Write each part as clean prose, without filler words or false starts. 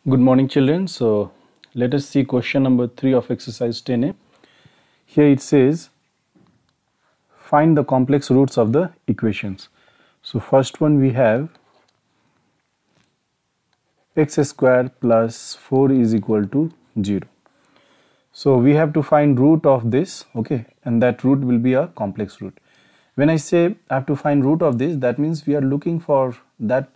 Good morning, children. So let us see question number 3 of exercise 10a. Here it says find the complex roots of the equations. So first one we have x square plus 4 is equal to 0. So we have to find root of this, okay, and that root will be a complex root. When I say I have to find root of this, that means we are looking for that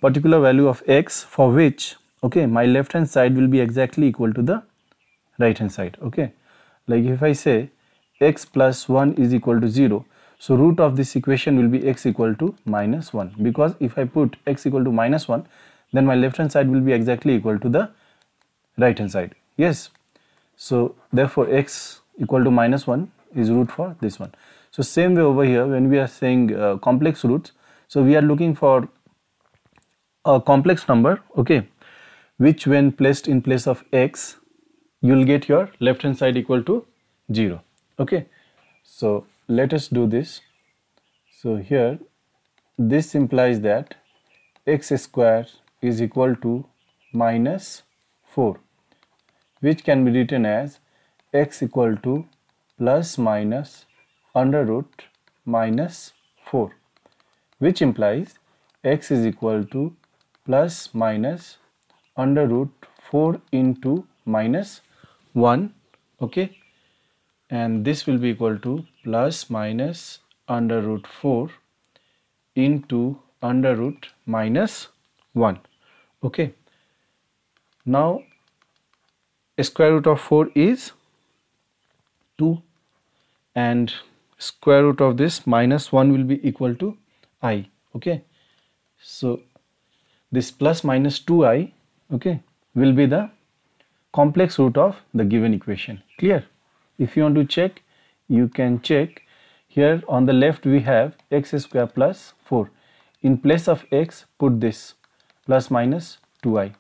particular value of x for which, okay, my left hand side will be exactly equal to the right hand side, okay. Like if I say x plus 1 is equal to 0, so root of this equation will be x equal to minus 1, because if I put x equal to minus 1, then my left hand side will be exactly equal to the right hand side. Yes, so therefore x equal to minus 1 is root for this one. So same way over here, when we are saying complex roots, so we are looking for a complex number, okay, which when placed in place of x, you will get your left hand side equal to 0, okay. So let us do this. So here this implies that x square is equal to minus 4, which can be written as x equal to plus minus under root minus 4, which implies x is equal to plus minus under root 4 into minus 1, okay, and this will be equal to plus minus under root 4 into under root minus 1, okay. Now square root of 4 is 2 and square root of this minus 1 will be equal to I, okay. So this plus minus 2i, okay, will be the complex root of the given equation. Clear? If you want to check, you can check. Here on the left we have x square plus 4. In place of x, put this plus minus 2i.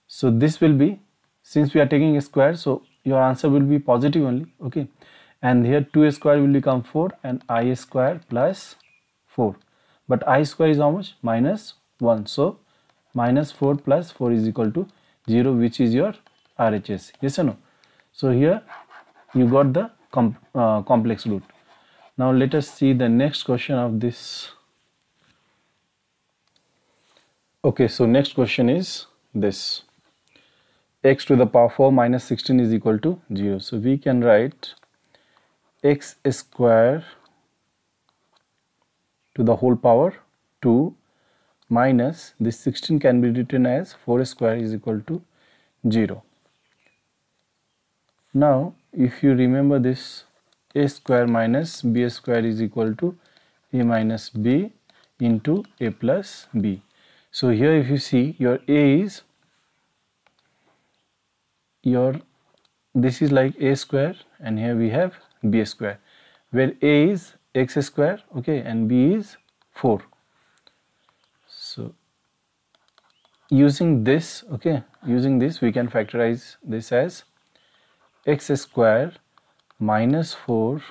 So this will be, since we are taking a square, so your answer will be positive only, okay. And here 2 square will become 4 and I square plus 4. But I square is how much? Minus 1. So minus 4 plus 4 is equal to 0, which is your RHS. Yes or no? So here you got the complex root. Now let us see the next question of this. Okay, so next question is this. X to the power 4 minus 16 is equal to 0. So we can write x square to the whole power 2 minus this 16 can be written as 4 square is equal to 0. Now if you remember this, a square minus b square is equal to a minus b into a plus b. So here if you see, your a is this is like a square and here we have b square, where a is x square, okay, and b is 4. So using this, okay, using this we can factorize this as x square minus 4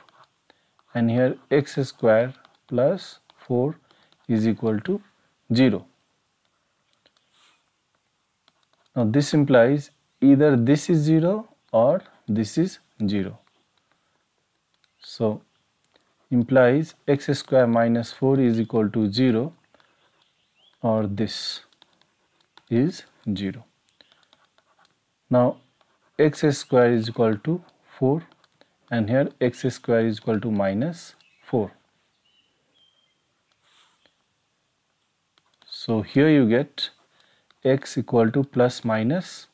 and here x square plus 4 is equal to 0. Now this implies either this is 0 or this is 0. So implies x square minus 4 is equal to 0 or this is 0. Now x square is equal to 4 and here x square is equal to minus 4. So here you get x equal to plus minus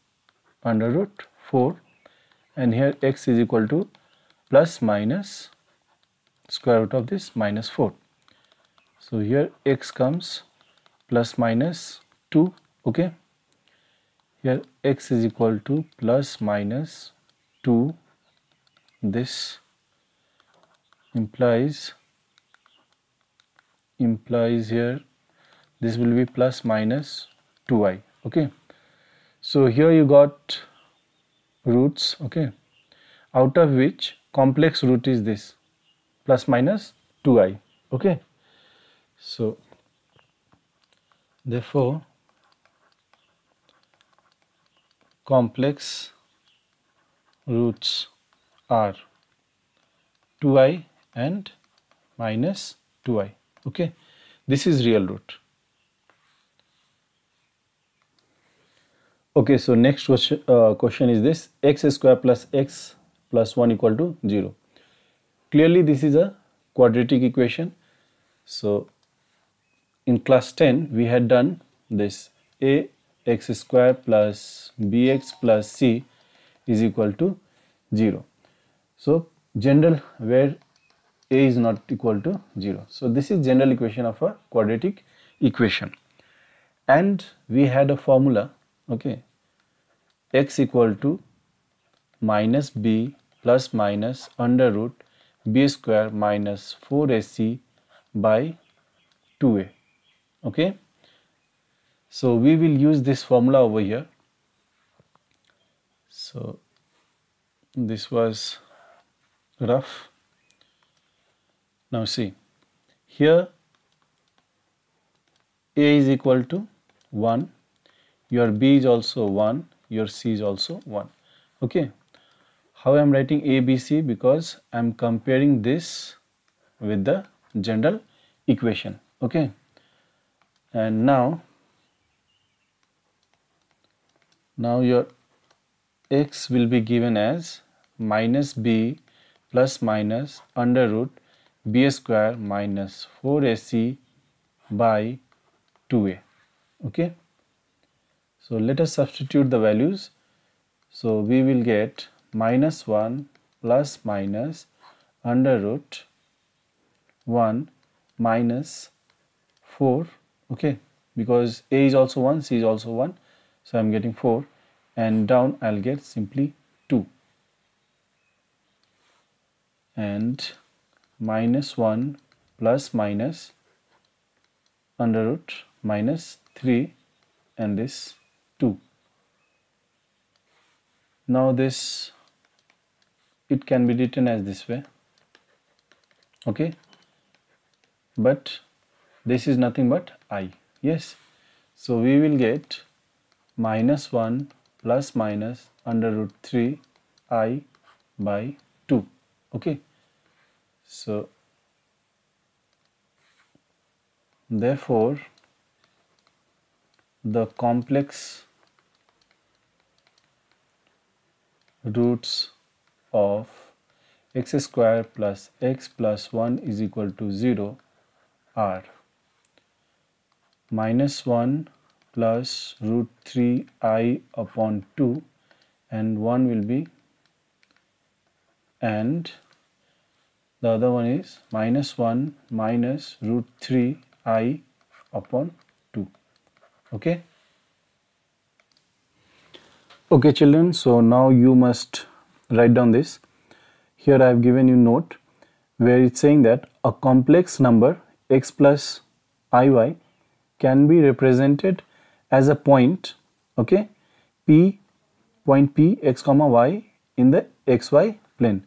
under root 4 and here x is equal to plus minus square root of this minus 4. So here x comes plus minus 2, okay. Here x is equal to plus minus 2. This implies here this will be plus minus 2i, okay. So here you got roots, okay, out of which complex root is this plus minus 2i, okay. So therefore complex roots are 2i and minus 2i. Okay, this is real root. Okay, so next question is this: x square plus x plus 1 equal to 0. Clearly this is a quadratic equation. So in class 10 we had done this: a x square plus bx plus c is equal to 0. So general where a is not equal to 0. So this is general equation of a quadratic equation, and we had a formula. Okay, x equal to minus b plus minus under root b square minus 4ac by 2a. Okay, so we will use this formula over here. So this was rough. Now see, here a is equal to 1, your b is also 1, your c is also 1. Okay, how I am writing a, b, c? Because I am comparing this with the general equation. Okay, and now your x will be given as minus b plus minus under root b square minus 4ac by 2a. Okay, so let us substitute the values. So we will get minus 1 plus minus under root 1 minus 4. Okay, because a is also 1, c is also 1, so I am getting 4, and down I'll get simply 2, and minus 1 plus minus under root minus 3, and this 2. Now this, it can be written as this way. Okay, but this is nothing but I. Yes, so we will get minus 1 plus minus under root 3 I by 2. Okay, so therefore the complex roots of x square plus x plus 1 is equal to 0 are minus 1 plus root 3i upon 2, and 1 will be, and the other one is minus 1 minus root 3i upon 2. Okay. Okay children, so now you must write down this. Here I have given you note where it's saying that a complex number x plus iy can be represented as a point, okay, point p x comma y in the xy plane.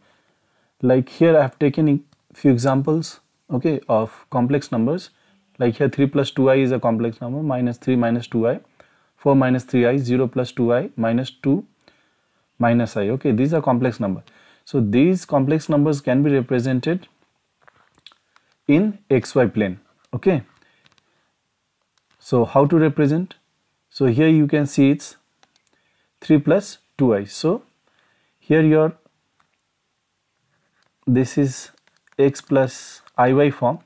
Like here I have taken a few examples, okay, of complex numbers. Like here 3 plus 2i is a complex number, minus 3 minus 2i, 4 minus 3i, 0 plus 2i, minus 2 minus I. Okay, these are complex numbers. So these complex numbers can be represented in xy plane. Okay, so how to represent? So here you can see it's 3 plus 2i. So here this is x plus iy form.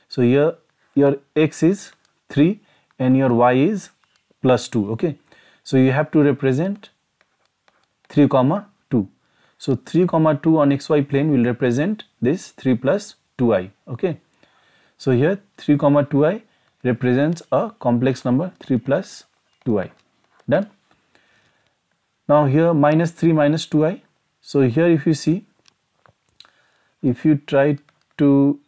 So here your x is 3 and your y is plus 2. Okay, so you have to represent 3 comma 2. So 3 comma 2 on xy plane will represent this 3 plus 2i. Okay, so here 3 comma 2i represents a complex number 3 plus 2i. Done. Now here minus 3 minus 2i. So here if you see, if you try to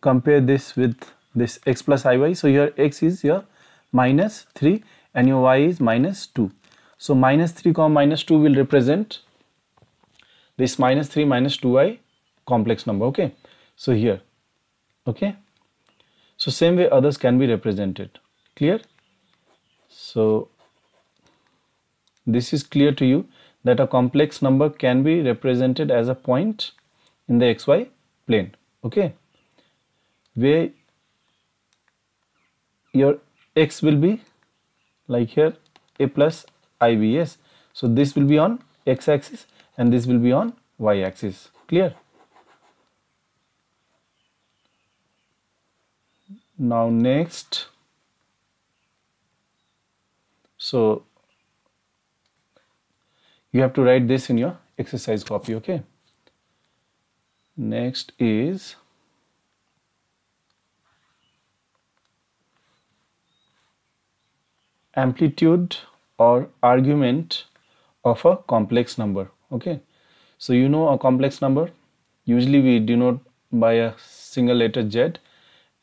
compare this with this x plus iy, so here x is here minus 3 and your y is minus 2. So minus 3 comma minus 2 will represent this minus 3 minus 2i complex number. Okay, so here, okay, so same way others can be represented. Clear? So this is clear to you that a complex number can be represented as a point in the xy plane, okay, where your x will be like here a plus ib. Yes, so this will be on x axis and this will be on y axis. Clear? Now next, so you have to write this in your exercise copy, okay. Next is amplitude or argument of a complex number, okay. So you know a complex number, usually we denote by a single letter z,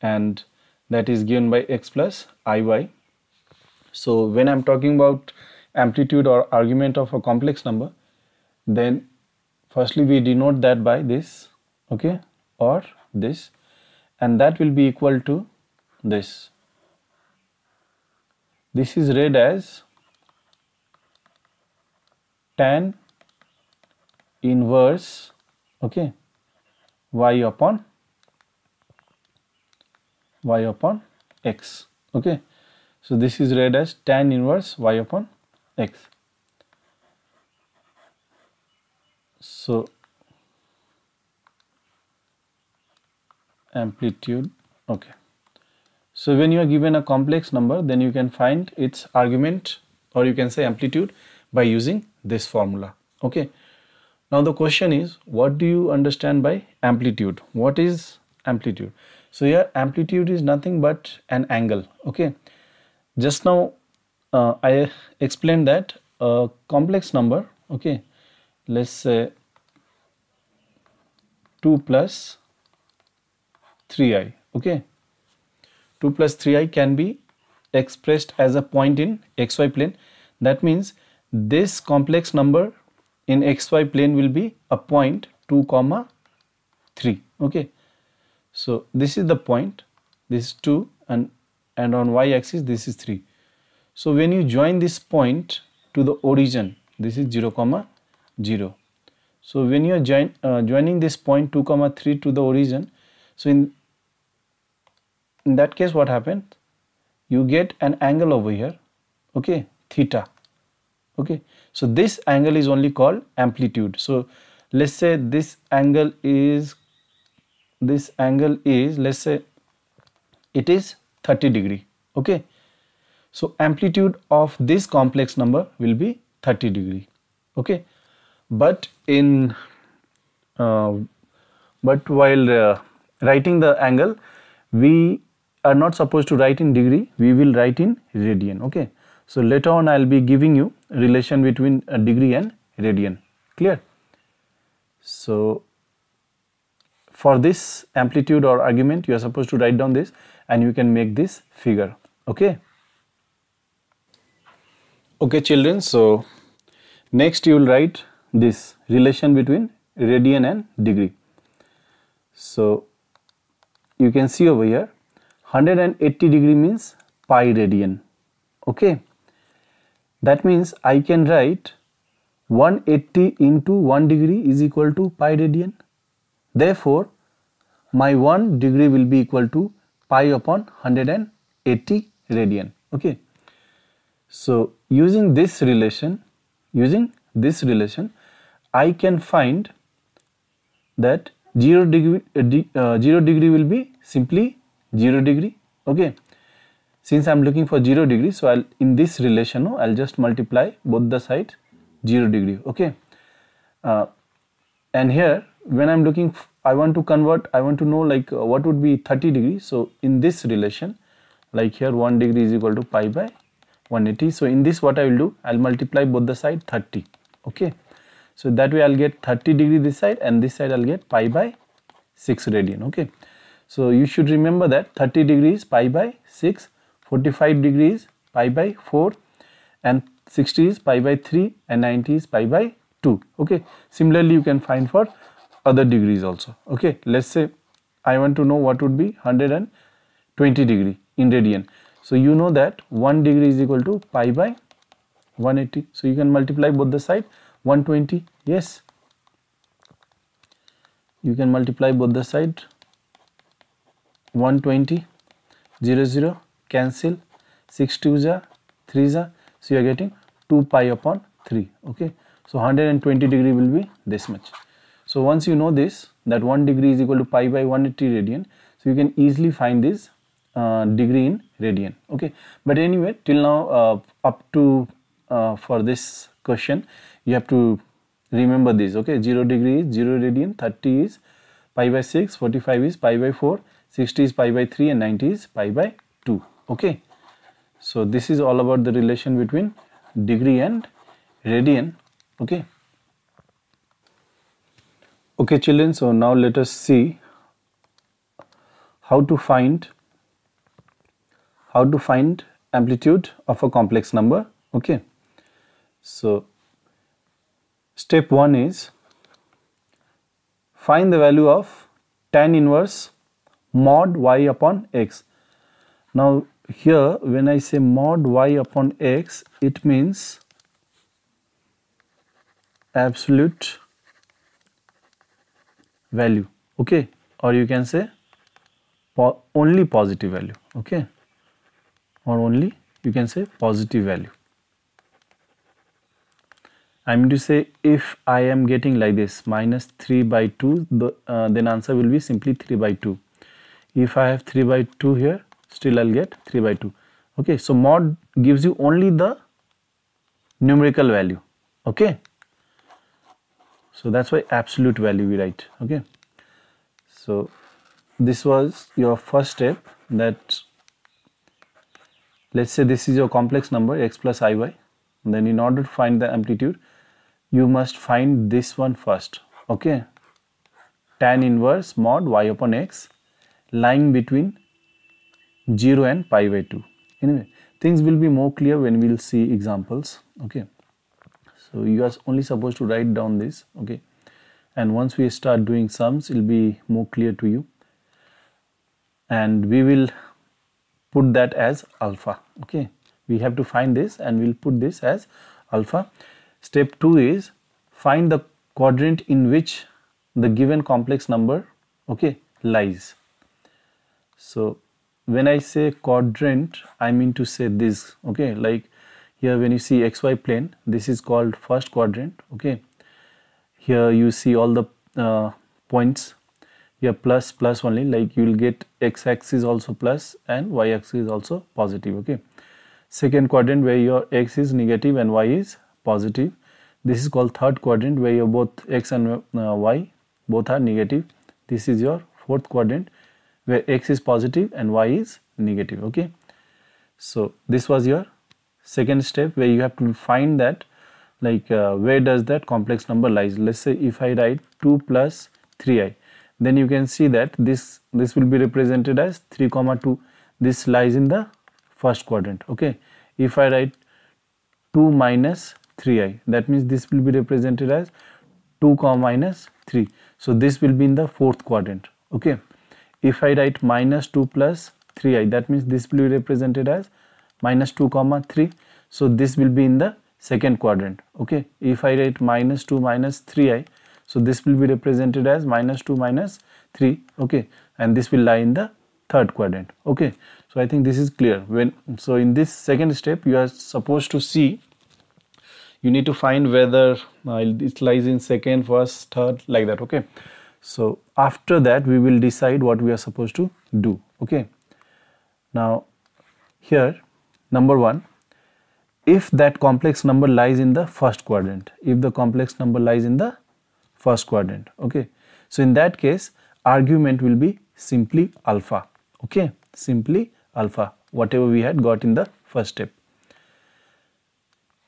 and that is given by x plus iy. So when I'm talking about amplitude or argument of a complex number, then firstly we denote that by this, okay, or this, and that will be equal to this. This is read as tan inverse, okay, y upon x, okay. So this is read as tan inverse y upon x. So amplitude, okay. So when you are given a complex number, then you can find its argument, or you can say amplitude, by using this formula, okay. Now the question is, what do you understand by amplitude? What is amplitude? So here amplitude is nothing but an angle, okay. Just now I explained that a complex number, okay, let's say 2 plus 3i, okay, 2 plus 3i can be expressed as a point in xy plane. That means this complex number in xy plane will be a point 2 comma 3, okay. So this is the point, this is 2, and on y axis this is 3. So when you join this point to the origin, this is 0 comma 0. So when you are joining this point 2 comma 3 to the origin, so in that case what happens, you get an angle over here, okay, theta, okay. So this angle is only called amplitude. So let's say this angle is let's say it is 30 degree, okay. So amplitude of this complex number will be 30 degree, okay. But in while writing the angle, we are not supposed to write in degree, we will write in radian, okay. So later on I will be giving you relation between a degree and radian. Clear? So for this amplitude or argument, you are supposed to write down this, and you can make this figure, okay. Okay children, so next you will write this relation between radian and degree. So you can see over here 180 degree means pi radian, okay. That means I can write 180 into 1 degree is equal to pi radian. Therefore my 1 degree will be equal to pi upon 180 radian, okay. So using this relation I can find that 0 degree will be simply 0 degree, okay. Since I am looking for 0 degree, so I'll in this relation I'll just multiply both the sides 0 degree, okay. And here when I'm looking, I want to know like what would be 30 degree. So in this relation, like here 1 degree is equal to pi by 180. So in this what I will do, I'll multiply both the side 30, okay. So that way I'll get 30 degree this side, and this side I'll get pi by 6 radian, okay. So you should remember that 30 degrees pi by 6, 45 degrees pi by 4, and 60 is pi by 3, and 90 is pi by 2, okay. Similarly you can find for other degrees also, okay. Let's say I want to know what would be 120 degree in radian. So you know that 1 degree is equal to pi by 180. So you can multiply both the side. 120, yes, you can multiply both the side. 120, 0 0 cancel, 6 2 ja 3 ja, so you are getting 2 pi upon 3. Okay, so 120 degree will be this much. So once you know this, that 1 degree is equal to pi by 180 radian, so you can easily find this degree in radian. Okay, but anyway, till now up to for this question you have to remember this. Okay, 0 degree is 0 radian, 30 is pi by 6, 45 is pi by 4, 60 is pi by 3, and 90 is pi by 2. Okay, so this is all about the relation between degree and radian. Okay, okay children, so now let us see how to find amplitude of a complex number. Okay, so step 1 is find the value of tan inverse mod y upon x. Now here when I say mod y upon x, it means absolute value. Okay, or you can say only positive value. Okay, or only you can say positive value. I mean to say, if I am getting like this minus 3 by 2, then answer will be simply 3 by 2. If I have 3 by 2 here, still I'll get 3 by 2. Okay, so mod gives you only the numerical value. Okay, so that's why absolute value we write. Okay, so this was your first step, that let's say this is your complex number x plus iy. Then in order to find the amplitude, you must find this one first. Okay, tan inverse mod y upon x lying between 0 and pi by 2. Anyway, things will be more clear when we will see examples. Okay, so you are only supposed to write down this. Okay, and once we start doing sums, it will be more clear to you, and we will put that as alpha. Okay, we have to find this and we'll put this as alpha. Step 2 is find the quadrant in which the given complex number, okay, lies. So when I say quadrant, I mean to say this. Okay, like here when you see xy plane, this is called first quadrant. Okay, here you see all the points here plus only, like you will get x-axis also plus and y-axis also positive. Okay, second quadrant where your x is negative and y is positive. This is called third quadrant where your both x and y both are negative. This is your fourth quadrant where x is positive and y is negative. Okay, so this was your second step where you have to find that, like where does that complex number lies. Let's say if I write 2 plus 3i, then you can see that this will be represented as 3 comma 2. This lies in the first quadrant. Okay, if I write 2 minus 3i, that means this will be represented as 2 comma minus 3. So this will be in the fourth quadrant. Okay, if I write minus 2 plus 3i, that means this will be represented as minus 2 comma 3. So this will be in the second quadrant. Okay, if I write minus 2 minus 3i, so this will be represented as minus 2 minus 3. Okay, and this will lie in the third quadrant. Okay, so I think this is clear. So in this second step, you are supposed to see, you need to find whether it lies in second, first, third, like that. Okay, so after that we will decide what we are supposed to do. Okay, now here number 1, if that complex number lies in the first quadrant, if the complex number lies in the first quadrant, okay, so in that case argument will be simply alpha. Okay, simply alpha, whatever we had got in the first step.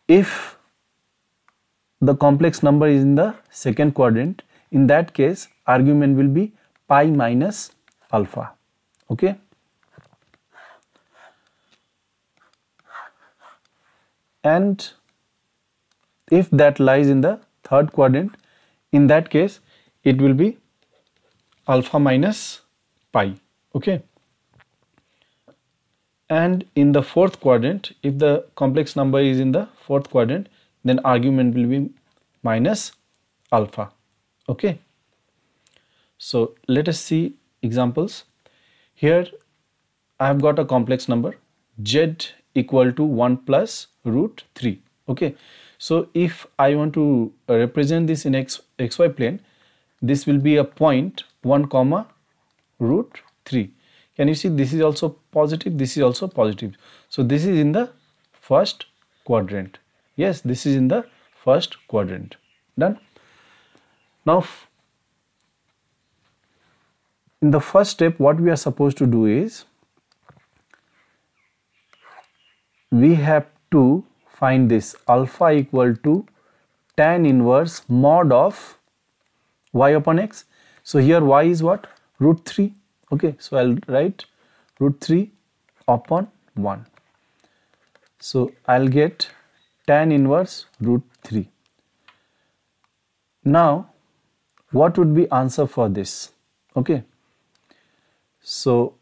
If the complex number is in the second quadrant, in that case argument will be pi minus alpha. Okay, and if that lies in the third quadrant, in that case it will be alpha minus pi. Okay, And in the fourth quadrant, if the complex number is in the fourth quadrant, then argument will be minus alpha. Okay. So let us see examples. Here I have got a complex number z equal to 1 plus root 3. Okay. So if I want to represent this in xy plane, this will be a point 1 comma root 3. Can you see this is also positive, this is also positive. So this is in the first quadrant. Yes, this is in the first quadrant. Done. Now in the first step, what we are supposed to do is we have to find this alpha equal to tan inverse mod of y upon x. So here y is what? Root 3. Okay, so I'll write root 3 upon 1. So I'll get tan inverse root 3. Now what would be answer for this? Okay, so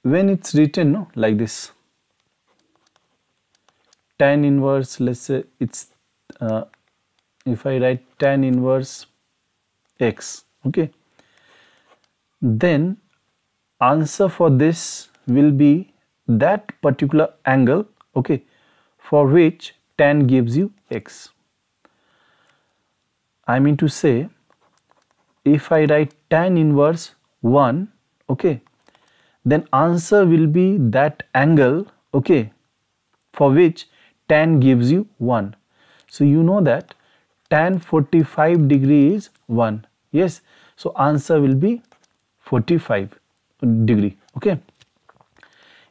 when it's written like this, tan inverse, let's say it's if I write tan inverse x, okay, then answer for this will be that particular angle, okay, for which tan gives you x. I mean to say, if I write tan inverse 1, okay, then answer will be that angle, okay, for which tan gives you 1. So you know that tan 45 degree is 1. Yes, so answer will be 45 degree. Okay,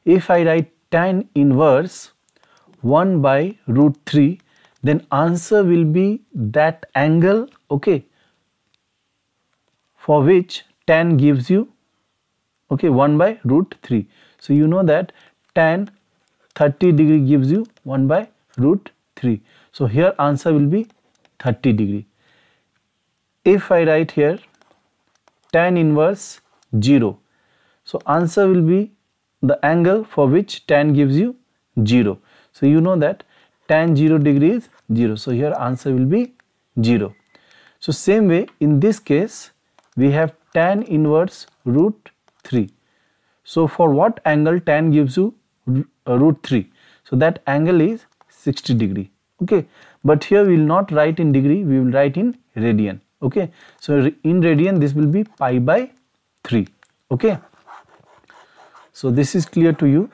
if I write tan inverse 1 by root 3, then answer will be that angle, okay, for which tan gives you, okay, 1 by root 3. So you know that tan 30 degree gives you 1 by root 3. So here answer will be 30 degree. If I write here tan inverse 0, so answer will be the angle for which tan gives you 0. So you know that tan 0 degree is 0. So here answer will be 0. So same way in this case we have tan inverse root 3. So for what angle tan gives you root 3? So that angle is 60 degree. Okay, but here we will not write in degree, we will write in radian. Okay, so in radian this will be pi by 3. Okay, so this is clear to you.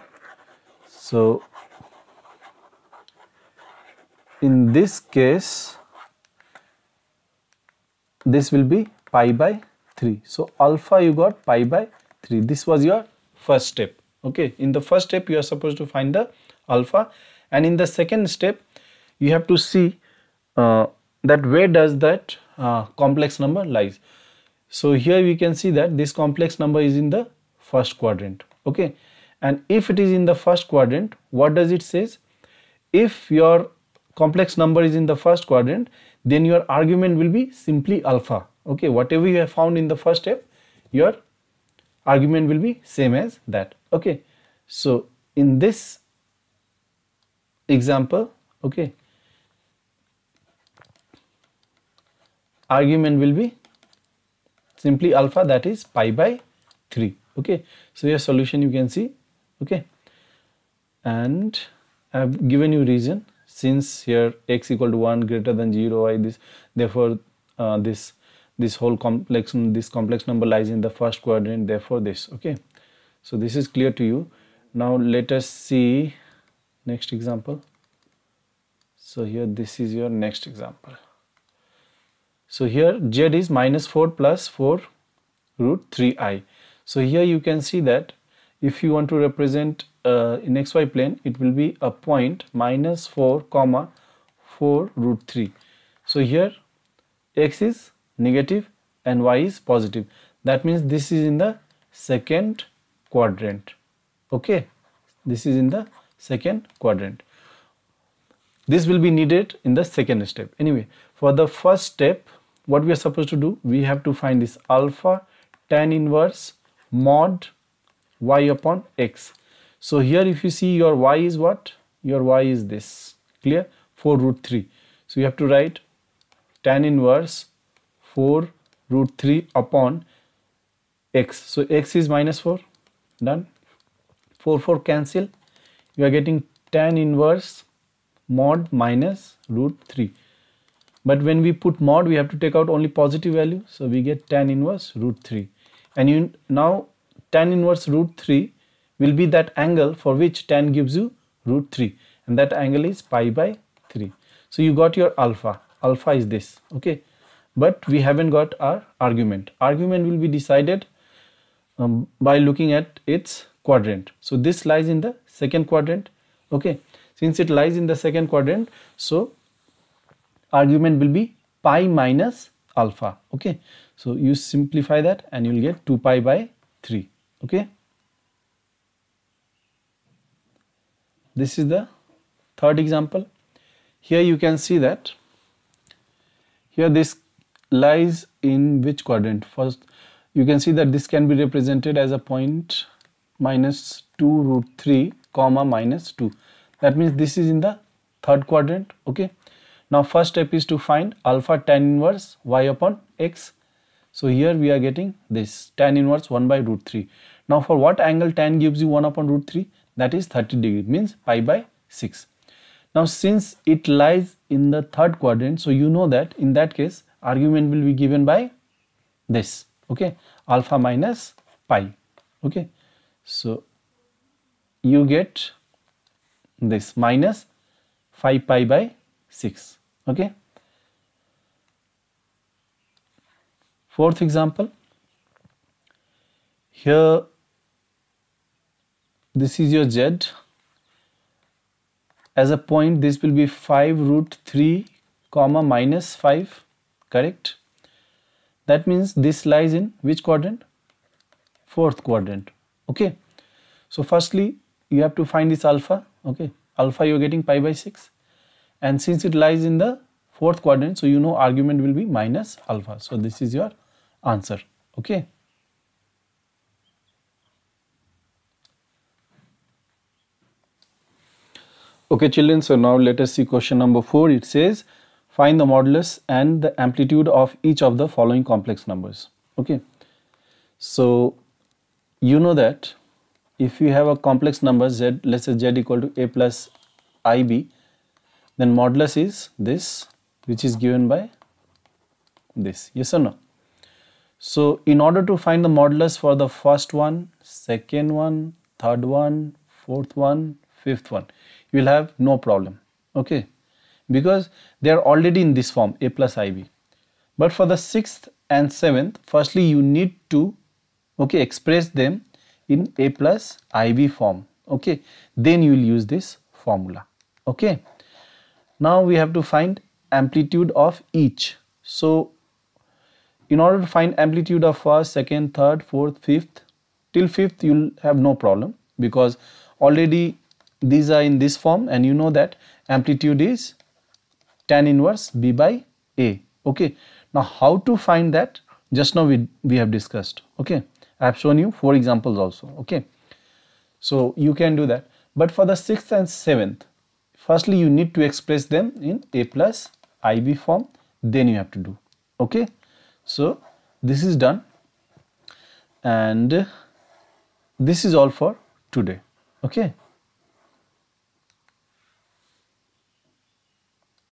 So in this case this will be pi by 3. So alpha you got pi by 3. This was your first step. Okay, in the first step you are supposed to find the alpha, and in the second step you have to see that where does that complex number lies. So here we can see that this complex number is in the first quadrant. Okay, and if it is in the first quadrant, what does it says? If your complex number is in the first quadrant, then your argument will be simply alpha. Okay, whatever you have found in the first step, your argument will be same as that. Okay, so in this example, okay, argument will be simply alpha, that is pi by 3. Okay, so your solution you can see. Okay, and I have given you reason, since here x equal to 1 greater than 0, y this, therefore this whole complex number lies in the first quadrant, therefore this. Okay, so this is clear to you. Now let us see next example. So here this is your next example. So here z is minus 4 plus 4 root 3i. So here you can see that if you want to represent in xy plane, it will be a point minus 4 comma 4 root 3. So here x is negative and y is positive. That means this is in the second quadrant. Okay, this is in the second quadrant. This will be needed in the second step. Anyway, for the first step, what we are supposed to do, we have to find this alpha tan inverse mod y upon x. So here if you see, your y is what? Your y is this. Clear? 4 root 3. So you have to write tan inverse 4 root 3 upon x. So x is minus 4. Done. 4 cancel. You are getting tan inverse mod minus root 3. But when we put mod, we have to take out only positive value. So we get tan inverse root 3. And now tan inverse root 3 will be that angle for which tan gives you root 3. And that angle is pi by 3. So you got your alpha. Alpha is this. Okay. But we haven't got our argument. Argument will be decided by looking at its quadrant. So this lies in the second quadrant. Okay. Since it lies in the second quadrant, so argument will be pi minus alpha. Okay. So you simplify that and you will get 2 pi by 3. Okay. This is the third example. Here you can see that here this lies in which quadrant? First, you can see that this can be represented as a point minus 2 root 3 comma minus 2. That means this is in the third quadrant. Okay. Now first step is to find alpha tan inverse y upon x. So here we are getting this tan inverse 1 by root 3. Now for what angle tan gives you 1 upon root 3? That is 30 degree, means pi by 6. Now since it lies in the third quadrant, so you know that in that case argument will be given by this. Okay. Alpha minus pi. Okay. So you get this minus 5 pi by 6. Okay. Fourth example. Here this is your z. As a point, this will be 5 root 3 comma minus 5. Correct. That means this lies in which quadrant? Fourth quadrant. Okay. So firstly you have to find this alpha. Okay. Alpha you are getting pi by 6. And since it lies in the fourth quadrant, so you know argument will be minus alpha. So this is your answer. Okay. Okay children, so now let us see question number 4. It says find the modulus and the amplitude of each of the following complex numbers. Okay. So you know that if you have a complex number z, let's say z equal to a plus ib, then modulus is this, which is given by this. Yes or no? So in order to find the modulus for the first one, second one, third one, fourth one, fifth one, you will have no problem. Okay. Because they are already in this form, a plus ib. But for the sixth and seventh, firstly you need to express them in a plus ib form. Okay. Then you will use this formula. Okay. Now we have to find amplitude of each. So in order to find amplitude of first, second, third, fourth, fifth, till fifth you will have no problem, because already these are in this form and you know that amplitude is tan inverse b by a. Okay. Now how to find that? Just now we have discussed. Okay. I have shown you 4 examples also. Okay. So you can do that. But for the sixth and seventh, firstly you need to express them in a plus ib form. Then you have to do. Okay. So this is done. And this is all for today. Okay.